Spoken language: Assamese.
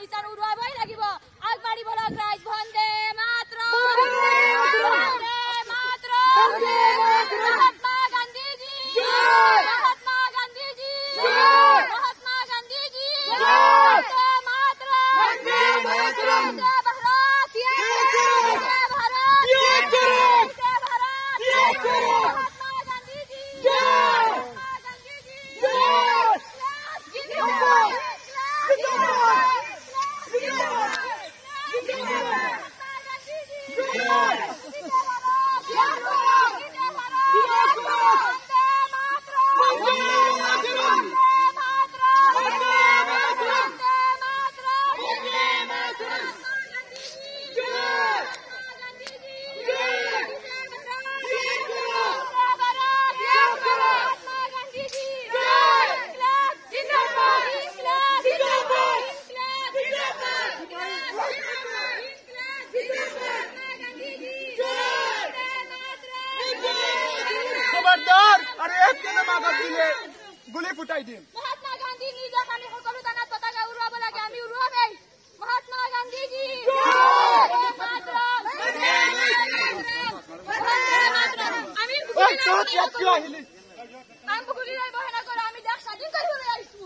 নিচান উৰুৱাবই লাগিব আগবাঢ়িব লগ ৰাইজ বন্দে মাতৰম মহাত্মা গান্ধীজী মহাত্মা গান্ধীজী মহাত্মা গান্ধীজী বন্দে মাতৰম গুলি ফুটাই দিম মহাত্মা গান্ধী নিজক আমি সকলো দানাত পতাকা উৰুৱাব লাগে আমি উৰুৱামেই মহাত্মা গান্ধীজী আমি দেশ স্বাধীন কৰিবলৈ আহিছো